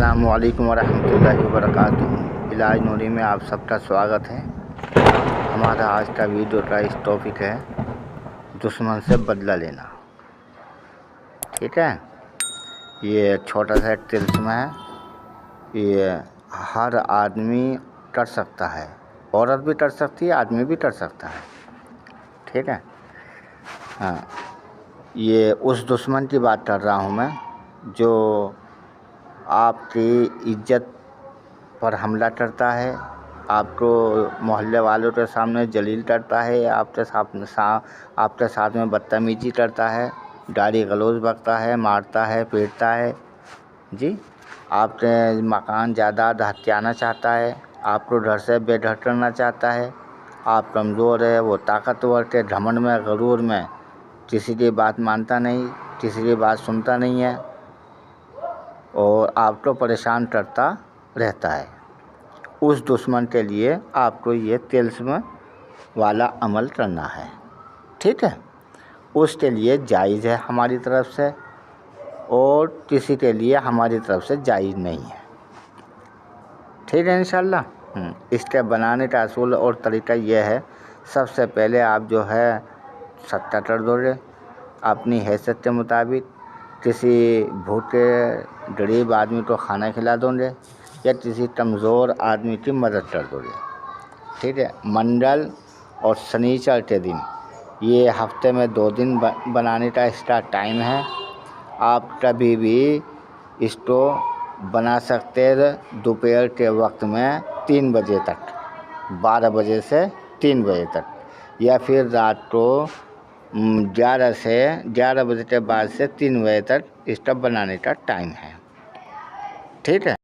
अस्सलामुअलैकुम वरहमतुल्लाहि वबरकातुहू। इलाज नूरी में आप सबका स्वागत है। हमारा आज का वीडियो का इस टॉपिक है दुश्मन से बदला लेना। ठीक है, ये छोटा सा तिल्स्म है। ये हर आदमी कर सकता है, औरत भी कर सकती है, आदमी भी कर सकता है। ठीक है, हाँ, ये उस दुश्मन की बात कर रहा हूँ मैं जो आपकी इज्जत पर हमला करता है, आपको मोहल्ले वालों के सामने जलील करता है, आपके साथ में बदतमीजी करता है, गाली गलौज बकता है, मारता है, पीटता है जी। आपके मकान जायदाद हथियाना चाहता है, आपको घर से बेघर करना चाहता है। आप कमज़ोर है, वो ताकतवर के घमंड में, गरूर में किसी की बात मानता नहीं, किसी की बात सुनता नहीं है और आपको परेशान करता रहता है। उस दुश्मन के लिए आपको ये तिल्स्म वाला अमल करना है। ठीक है, उसके लिए जायज़ है हमारी तरफ से और किसी के लिए हमारी तरफ से जायज़ नहीं है। ठीक है, इंशाल्लाह। इसके बनाने का असूल और तरीका यह है, सबसे पहले आप जो है सत्ता कर दोगे अपनी हैसियत के मुताबिक। किसी भूखे गरीब आदमी को खाना खिला दोगे या किसी कमज़ोर आदमी की मदद कर दोगे। ठीक है, मंगल और शनिचर के दिन, ये हफ्ते में 2 दिन बनाने का इसका टाइम है। आप कभी भी इसको बना सकते हैं दोपहर के वक्त में 3 बजे तक, 12 बजे से 3 बजे तक, या फिर रात को 11 बजे के बाद से 3 बजे तक इसका बनाने का टाइम है। ठीक है,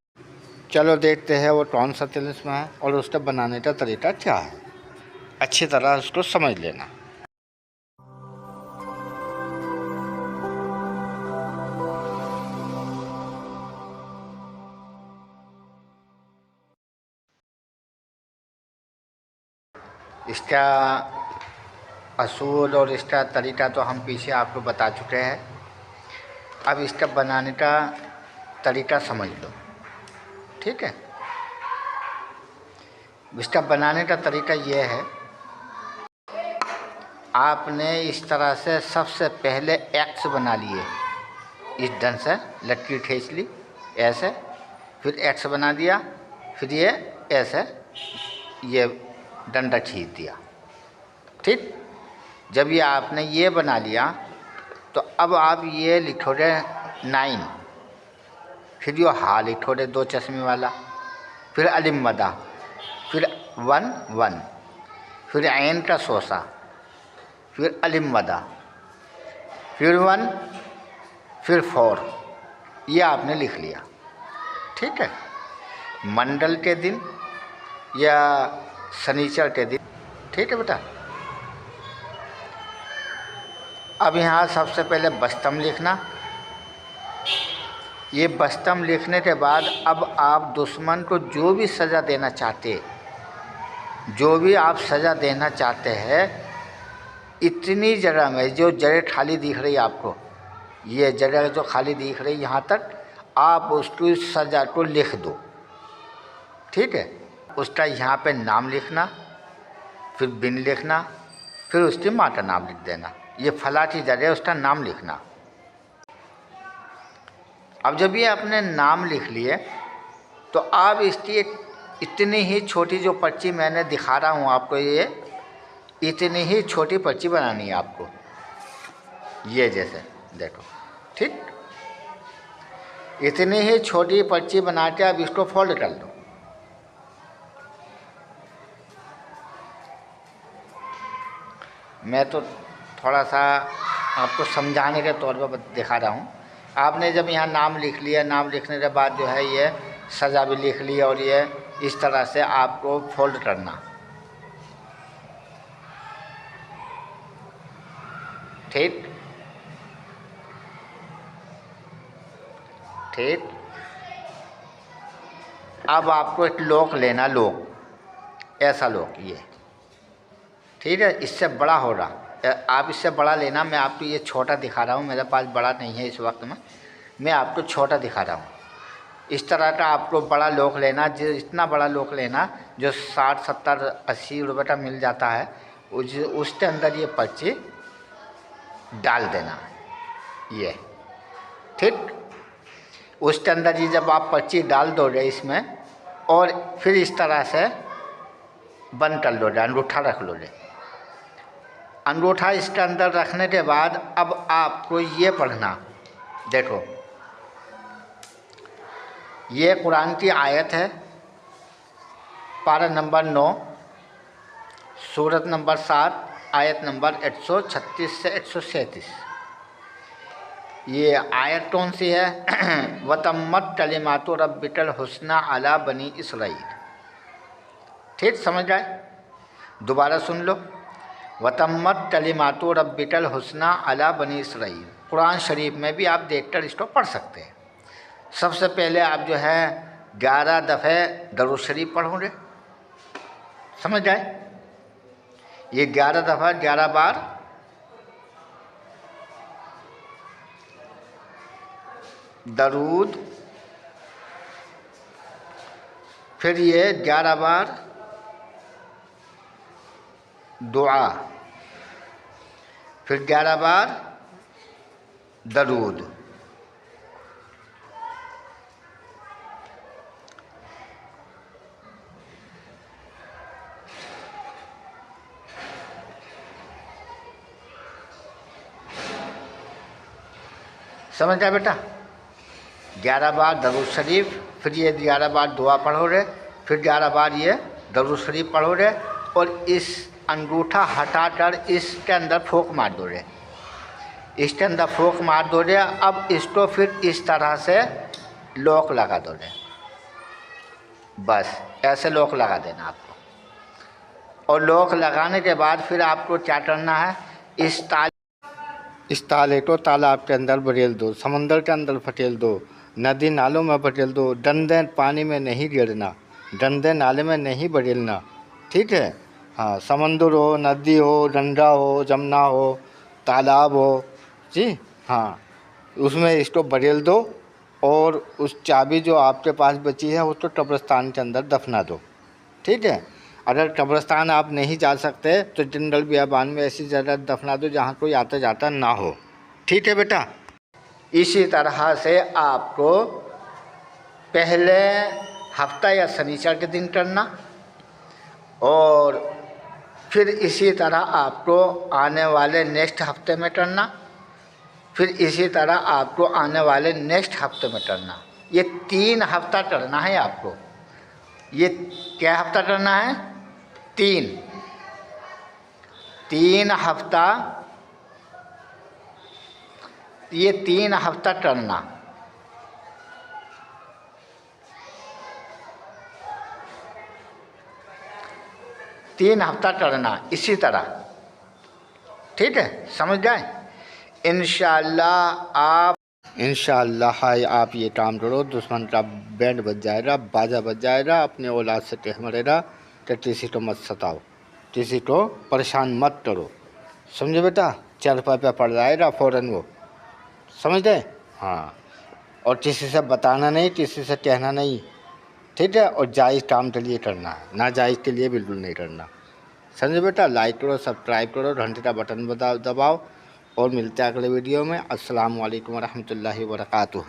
चलो देखते हैं वो कौन सा तिल्स्म है और उसका बनाने का तरीका क्या है। अच्छी तरह उसको समझ लेना। इसका असूल और इसका तरीका तो हम पीछे आपको बता चुके हैं। अब इसका बनाने का तरीका समझ लो। ठीक है, इसका बनाने का तरीका यह है, आपने इस तरह से सबसे पहले एक्स बना लिए, इस ढंग से लकीर खींच ली ऐसे, फिर एक्स बना दिया, फिर ये ऐसे ये डंडा खींच दिया। ठीक, जब ये आपने ये बना लिया तो अब आप ये लिखोगे 9, फिर यो हा लिखोगे 2 चश्मे वाला, फिर अलिम मदा, फिर 1 1, फिर ऐन का सोसा, फिर अलिम मदा, फिर 1, फिर 4, ये आपने लिख लिया। ठीक है, मंडल के दिन या शनिचर के दिन। ठीक है बेटा, अब यहाँ सबसे पहले बस्तम लिखना। ये बस्तम लिखने के बाद अब आप दुश्मन को जो भी सज़ा देना चाहते, जो भी आप सज़ा देना चाहते हैं, इतनी जगह में जो जगह खाली दिख रही आपको, ये जगह जो खाली दिख रही यहाँ तक आप उसकी सज़ा को लिख दो। ठीक है, उसका यहाँ पे नाम लिखना, फिर बिन लिखना, फिर उसकी माँ का नाम लिख देना। ये फला की जगह उसका नाम लिखना। अब जब ये आपने नाम लिख लिए तो आप इसकी एक इतनी ही छोटी जो पर्ची मैंने दिखा रहा हूँ आपको, ये इतनी ही छोटी पर्ची बनानी है आपको, ये जैसे देखो। ठीक, इतनी ही छोटी पर्ची बना के अब इसको फोल्ड कर दो। मैं तो थोड़ा सा आपको समझाने के तौर पर दिखा रहा हूँ। आपने जब यहाँ नाम लिख लिया, नाम लिखने के बाद जो है ये सज़ा भी लिख लिया और ये इस तरह से आपको फोल्ड करना। ठीक ठीक, अब आपको एक लॉक लेना, लॉक, ऐसा लॉक ये। ठीक है, इससे बड़ा होगा, आप इससे बड़ा लेना। मैं आपको ये छोटा दिखा रहा हूँ, मेरे पास बड़ा नहीं है इस वक्त में, मैं आपको छोटा दिखा रहा हूँ। इस तरह का आपको बड़ा लॉक लेना, जो इतना बड़ा लॉक लेना जो 60 70 80 रुपये का मिल जाता है, उसके अंदर ये पर्ची डाल देना ये, ठीक। उसके अंदर ये जब आप पर्ची डाल दोगे इसमें, और फिर इस तरह से बंद कर लोगे, अंगूठा रख लोगे। अंगूठा इसके अंदर रखने के बाद अब आपको ये पढ़ना, देखो ये कुरान की आयत है, पारा नंबर 9, सूरत नंबर 7, आयत नंबर 136 से 137। ये आयत कौन सी है? वतम्मत कलिमातु रब्बिकल हुस्ना अला बनी इसराइल। ठीक समझ आए? दोबारा सुन लो। वतम्मत कलिमातु रब्बिकल हुस्ना अला बनी इसराइल। कुरान शरीफ में भी आप देखकर इसको पढ़ सकते हैं। सबसे पहले आप जो है 11 दफ़े दरूद शरीफ पढ़ोगे, समझ आए? ये 11 दफ़ा 11 बार दरूद, फिर ये 11 बार दुआ, फिर 11 बार दरूद। समझ आया बेटा? 11 बार दरूद शरीफ, फिर ये 11 बार दुआ पढ़ोगे, फिर 11 बार ये दरूद शरीफ पढ़ोगे, और इस अंगूठा हटाकर इसके अंदर फूंक मार दोगे, इसके अंदर फूंक मार दोगे। अब इसको फिर इस तरह से लॉक लगा दोगे, बस ऐसे लॉक लगा देना आपको। और लॉक लगाने के बाद फिर आपको क्या करना है? इस ताले को तालाब के अंदर बरेल दो, समंदर के अंदर फटेल दो, नदी नालों में बटेल दो। डंडे पानी में नहीं गिरना, डंडे नाले में नहीं बरेलना, ठीक है? हाँ, समंदर हो, नदी हो, डंडा हो, जमुना हो, तालाब हो, जी हाँ, उसमें इसको बरेल दो। और उस चाबी जो आपके पास बची है उसको कब्रिस्तान के अंदर दफना दो, ठीक है? अगर कब्रिस्तान आप नहीं जा सकते तो जंगल बियाबान में ऐसी जगह दफना दो जहाँ कोई आता जाता ना हो, ठीक है बेटा? इसी तरह से आपको पहले हफ्ता या शनिचर के दिन करना, और फिर इसी तरह आपको आने वाले नेक्स्ट हफ्ते में करना, फिर इसी तरह आपको आने वाले नेक्स्ट हफ्ते में करना। ये 3 हफ्ता करना है आपको। ये क्या हफ्ता करना है? 3 हफ्ता, ये 3 हफ्ता करना। तीन हफ्ता करना इसी तरह, ठीक है? समझ गए? इंशाअल्लाह आप ये काम करो, दुश्मन का बैंड बज जाएगा, बाजा बज जाएगा, अपने औलाद से कह मरेगा कि किसी को मत सताओ, किसी को परेशान मत करो, समझे बेटा? 4 रुपये पे पड़ जाएगा फ़ौरन वो, समझ गए? हाँ, और किसी से बताना नहीं, किसी से कहना नहीं, ठीक है? और जायज़ काम के लिए करना है, नाजायज़ के लिए बिल्कुल नहीं करना, समझे बेटा? लाइक करो, सब्सक्राइब करो, घंटे का बटन दबाओ, और मिलते हैं अगले वीडियो में। अस्सलामु अलैकुम रहमतुल्लाहि व बरकातुहू।